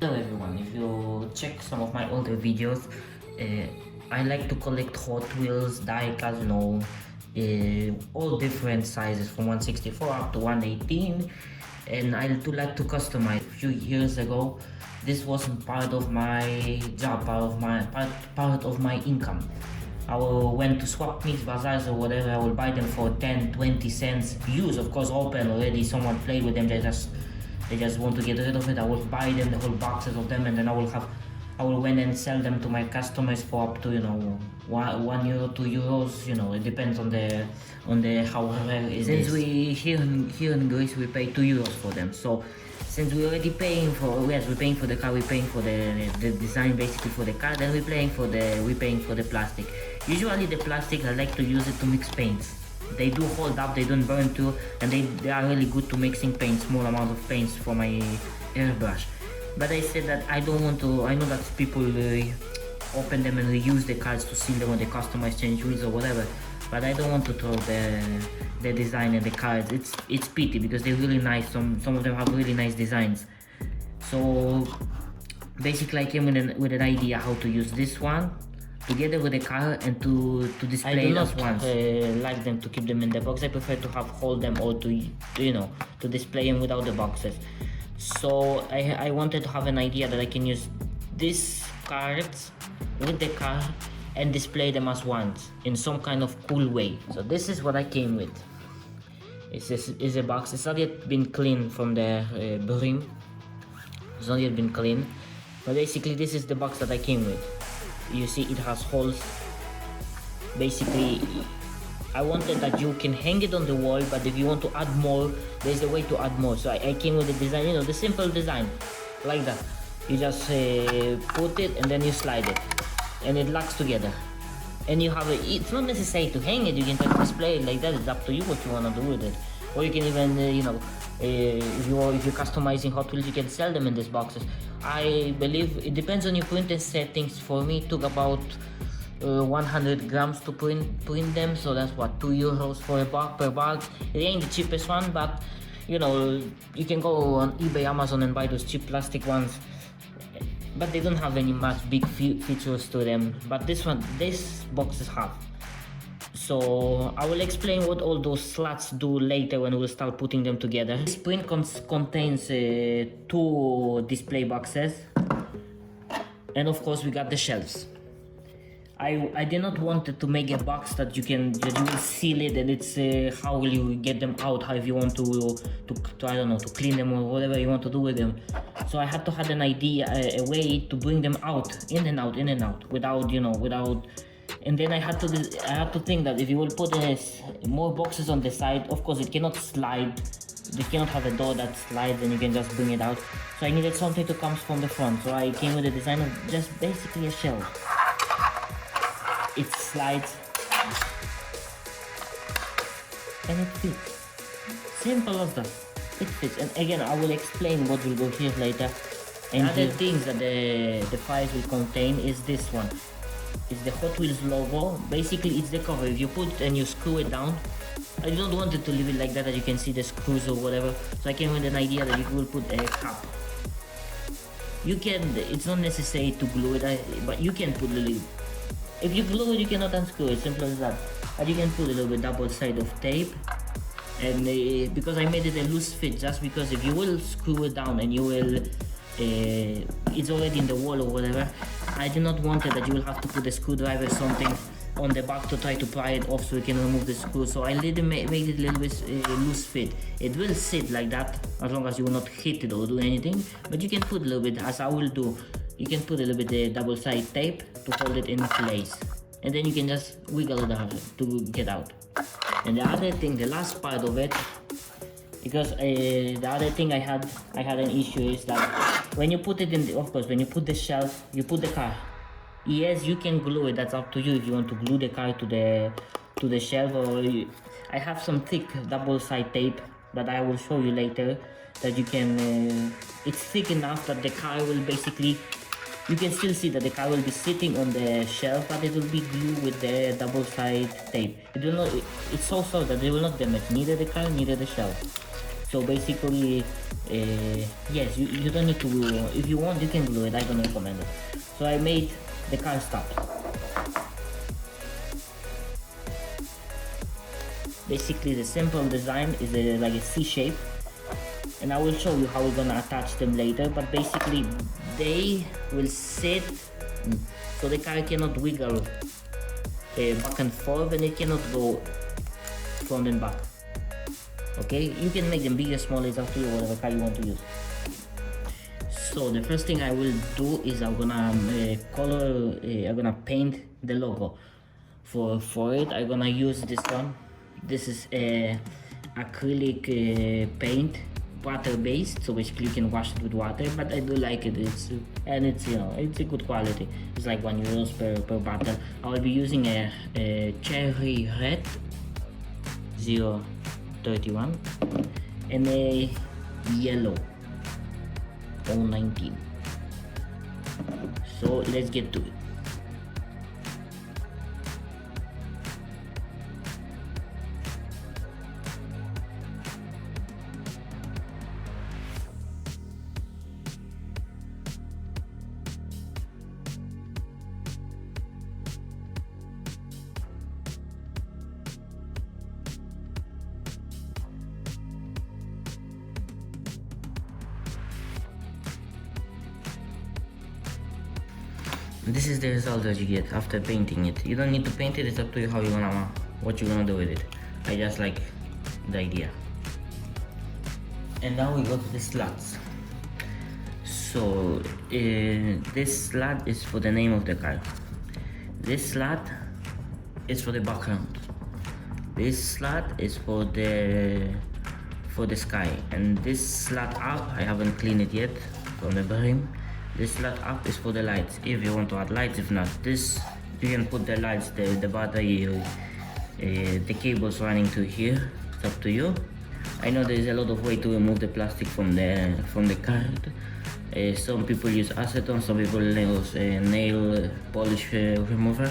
Hello everyone, if you check some of my older videos, I like to collect Hot Wheels, diecast, all different sizes from 164 up to 118, and I do like to customize. A few years ago, this wasn't part of my job, part of my income. I will went to swap meets, bazaars or whatever, I will buy them for 10, 20 cents, used of course, open already, someone played with them, they just want to get rid of it. I will buy them, the whole boxes of them, and then I will went and sell them to my customers for up to €1, €2. It depends on the how rare it is. Since we here in Greece we pay €2 for them, so since we're already paying for we're paying for the car, we're paying for the design basically for the car, then we're paying for the plastic. Usually the plastic I like to use it to mix paints. They do hold up, they don't burn too, and they are really good to mixing paint, small amount of paints for my airbrush. But I said that I don't want to. I know that people open them and reuse the cards to seal them when they customize, change wheels or whatever. But I don't want to throw the design and the cards. It's pity because they're really nice. Some of them have really nice designs. So basically, I came with an idea how to use this one together with the car and to display it as once. I do not like them to keep them in the box. I prefer to hold them or to display them without the boxes. So I wanted to have an idea that I can use these cards with the car and display them as once in some kind of cool way. So this is what I came with. It's a box. It's not yet been cleaned from the brim. It's not yet been cleaned. But basically this is the box that I came with. You see it has holes. Basically I wanted that you can hang it on the wall, but if you want to add more, there's a way to add more. So I came with the design, the simple design like that. You just put it and then you slide it and it locks together, and you have it's not necessary to hang it. You can just display it like that. It's up to you what you want to do with it. Or you can even if you're customizing Hot Wheels, you can sell them in these boxes. I believe it depends on your printing settings. For me it took about 100 grams to print them, so that's what, €2 for a box per box. It ain't the cheapest one, but you can go on eBay, Amazon and buy those cheap plastic ones, but they don't have any much big features to them. But these boxes have. So I will explain what all those slots do later when we'll start putting them together. This print contains 2 display boxes, and of course we got the shelves. I did not want to make a box that you will seal it, and it's how will you get them out, how if you want to I don't know, to clean them or whatever you want to do with them. So I had to have an idea, a way to bring them out, in and out, without. And then I had to think that if you will put more boxes on the side, of course it cannot slide. They cannot have a door that slides and you can just bring it out. So I needed something to come from the front. So I came with a design of just basically a shelf. It slides and it fits. Simple as that. It fits. And again, I will explain what will go here later. And other things that the files will contain is this one. It's the Hot Wheels logo. Basically, it's the cover. If you put and you screw it down, I don't want it to leave it like that you can see the screws or whatever. So I came with an idea that you will put a cap. It's not necessary to glue it, but you can put a little. If you glue it, you cannot unscrew it, simple as that. But you can put a little bit double side of tape. And because I made it a loose fit, just because if you will screw it down and you will, it's already in the wall or whatever, I did not want it that you will have to put a screwdriver or something on the back to try to pry it off so you can remove the screw. So I made it a little bit loose fit. It will sit like that as long as you will not hit it or do anything, but you can put a little bit, as I will do. You can put a little bit double side tape to hold it in place, and then you can just wiggle it out to get out. And the other thing, the last part of it, because the other thing I had an issue is that when you put it in, of course, when you put the shelf, you put the car. Yes, you can glue it. That's up to you if you want to glue the car to the shelf, or I have some thick double side tape that I will show you later. That you can. It's thick enough that the car will basically. You can still see that the car will be sitting on the shelf, but it will be glued with the double side tape. It will not. It's so soft that it will not damage neither the car, neither the shelf. So basically, yes, you don't need to glue. If you want, you can glue it. I don't recommend it. So I made the car stop. Basically, the simple design is like a C shape, and I will show you how we're gonna attach them later. But basically, they will sit so the car cannot wiggle back and forth, and it cannot go front and back. Okay, you can make them bigger, smaller, it's up to you, whatever car you want to use. So the first thing I will do is I'm gonna I'm gonna paint the logo. For it, I'm gonna use this one. This is acrylic paint, water based, so basically you can wash it with water, but I do like it. It's a good quality. It's like €1 per bottle. I will be using a cherry red 031 and a yellow 019. So let's get to it. This is the result that you get after painting it. You don't need to paint it, it's up to you what you're gonna do with it. I just like the idea. And now we go to the slats. So this slat is for the name of the car. This slat is for the background. This slat is for the sky. And this slat up, I haven't cleaned it yet from the brim. This slat up is for the lights, if you want to add lights. If not, this you can put the lights, the battery, the cables running to here. It's up to you. I know there is a lot of way to remove the plastic from the card. Some people use acetone, some people use nail polish remover.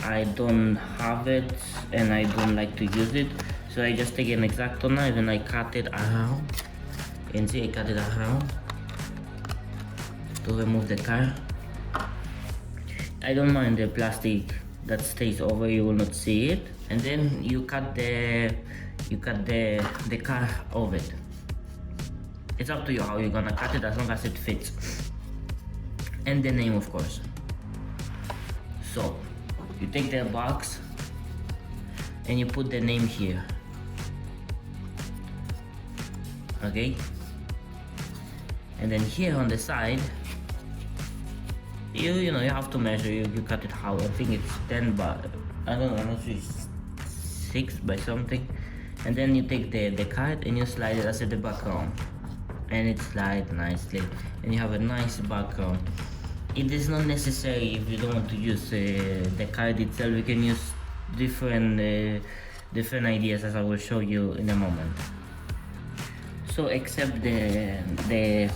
I don't have it and I don't like to use it, so I just take an X-Acto knife and I cut it around. You can see I cut it around to remove the car. I don't mind the plastic that stays over, you will not see it. And then you cut the car of it. It's up to you how you're gonna cut it, as long as it fits. And the name, of course. So you take the box and you put the name here. Okay? And then here on the side, you have to measure. You cut it how, I think it's 10 by, I don't know, I'm not sure, it's 6 by something. And then you take the card and you slide it as the background, and it slides nicely, and you have a nice background. It is not necessary if you don't want to use the card itself. You can use different ideas, as I will show you in a moment. So except the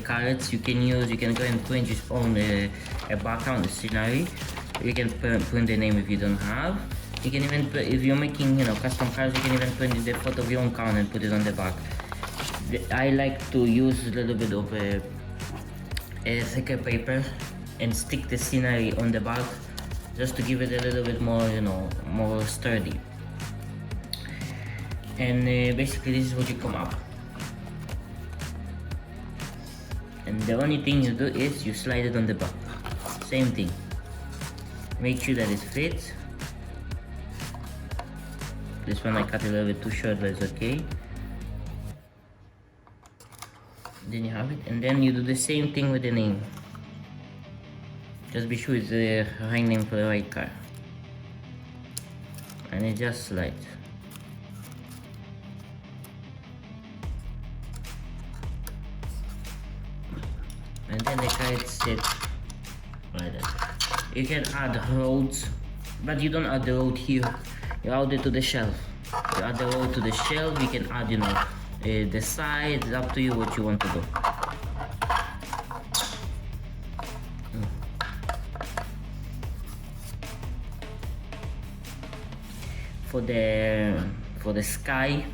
carrots, you can go and print your own a background, a scenery. You can print the name if you don't have. You can even if you're making custom cars, you can even print the photo of your own car and put it on the back. I like to use a little bit of a thicker paper and stick the scenery on the back, just to give it a little bit more, more sturdy. And basically this is what you come up. And the only thing you do is you slide it on the back. Same thing. Make sure that it fits. This one I cut a little bit too short, but it's okay. Then you have it, and then you do the same thing with the name. Just be sure it's the right name for the right car. And it just slides. And then the kite sits like that. You can add roads, but you don't add the road here. You add it to the shelf. You add the road to the shelf. You can add, the side. It's up to you what you want to do. for the sky.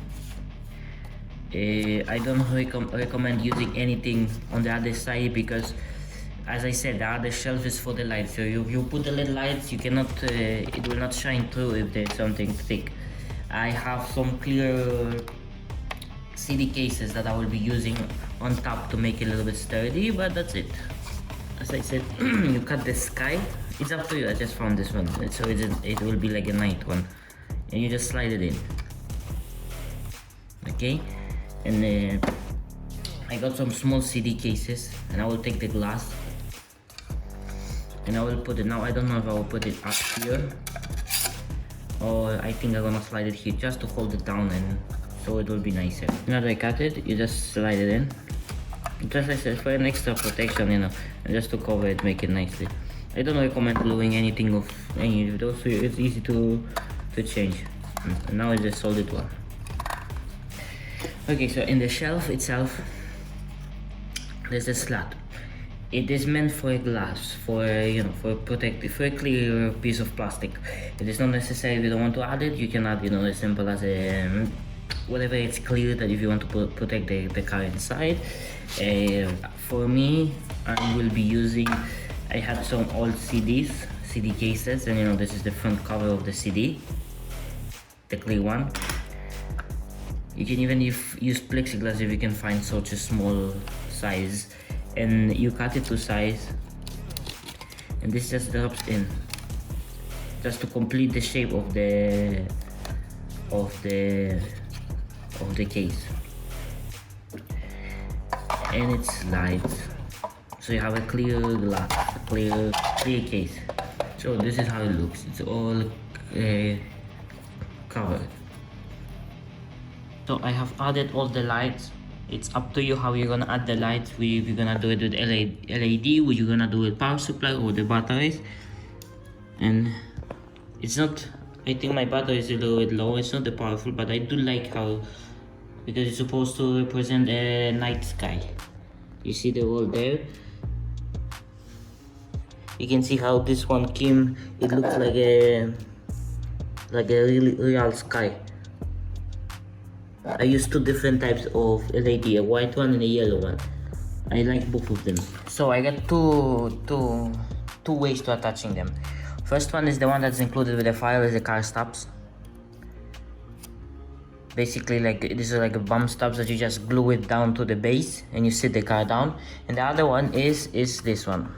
I don't recommend using anything on the other side because, as I said, the other shelf is for the lights. So you put the LED lights, you cannot, it will not shine through if there's something thick. I have some clear CD cases that I will be using on top to make it a little bit sturdy, but that's it. As I said, you cut the sky. It's up to you. I just found this one, so it will be like a night one, and you just slide it in. Okay. And I got some small CD cases, and I will take the glass and I will put it. Now I don't know if I will put it up here or I think I'm gonna slide it here just to hold it down, and so it will be nicer. Now that I cut it, you just slide it in, just as I said, for an extra protection, you know, and just to cover it, make it nicely. I don't recommend gluing anything of any of those, so it's easy to change. And now it's a solid one. Okay, so in the shelf itself, there's a slat. It is meant for a glass, for for a clear piece of plastic. It is not necessary if you don't want to add it. You can add, as simple as a whatever it's clear that if you want to protect the car inside. For me, I will be using. I had some old CD cases, and this is the front cover of the CD, the clear one. You can even use plexiglass if you can find such a small size, and you cut it to size, and this just drops in just to complete the shape of the case, and it slides, so you have a clear glass, clear case. So this is how it looks. It's all covered. So I have added all the lights. It's up to you how you're gonna add the lights. If you're gonna do it with LED, or you're gonna do it power supply or the batteries. And it's not, I think my battery is a little bit low. It's not that powerful, but I do like how, because it's supposed to represent a night sky. You see the wall there? You can see how this one came. It looks like a really real sky. I use two different types of LED, a white one and a yellow one. I like both of them. So I got two ways to attaching them. First one is the one that's included with the file, is the car stops. Basically, this is like a bump stops that you just glue it down to the base and you sit the car down. And the other one is this one.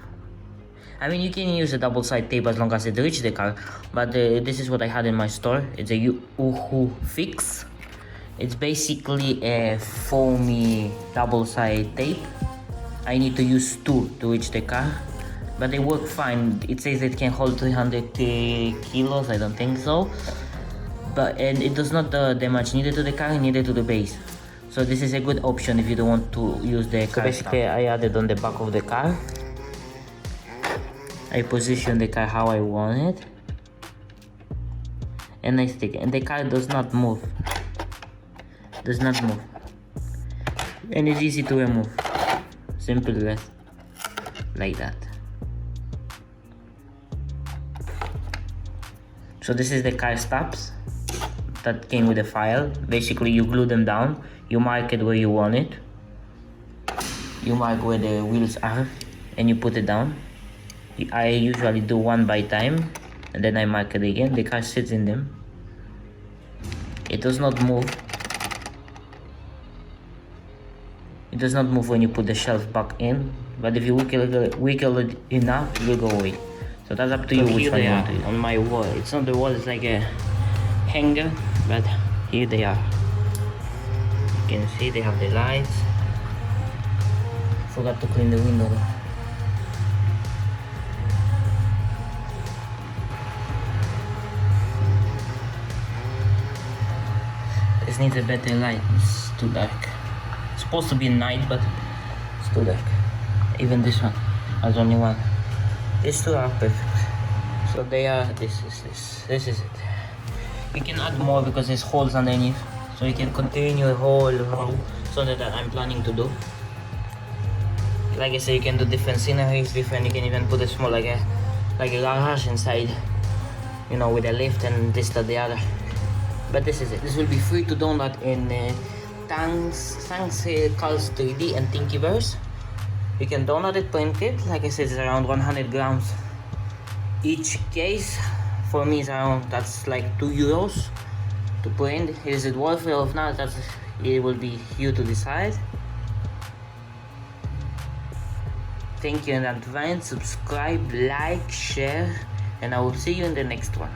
I mean, you can use a double side tape as long as it reaches the car, but this is what I had in my store. It's a Uhu Fix. It's basically a foamy double side tape. I need to use two to reach the car, but they work fine. It says it can hold 300 kilos, I don't think so. And it does not damage neither to the car, neither to the base. So this is a good option if you don't want to use the car. So basically, I added on the back of the car. I position the car how I want it, and I stick it. And the car does not move. And it's easy to remove. Simple like that. So this is the car stops that came with the file. Basically, you glue them down, you mark it where you want it, you mark where the wheels are, and you put it down. I usually do one by time, and then I mark it again. The car sits in them. It does not move. It does not move when you put the shelf back in, but if you wiggle it enough, it will go away. So that's up to you which one you want to use. On my wall, it's not the wall, it's like a hanger, but here they are. You can see they have the lights. Forgot to clean the window. This needs a better light, it's too dark. It's supposed to be night, but it's too dark. Even this one has only one. These two are perfect. So they are, this is it. You can add more because there's holes underneath. So you can continue a whole row, so that I'm planning to do. Like I said, you can do different sceneries, you can even put a small like a garage inside, with a lift and this, that, the other. But this is it. This will be free to download in thanks Carl's 3D and Thingiverse. You can download it, print it. Like I said, it's around 100 grams each case. For me, it's around, that's like €2 to print. Is it worth it or not? It will be you to decide. Thank you in advance. Subscribe, like, share, and I will see you in the next one.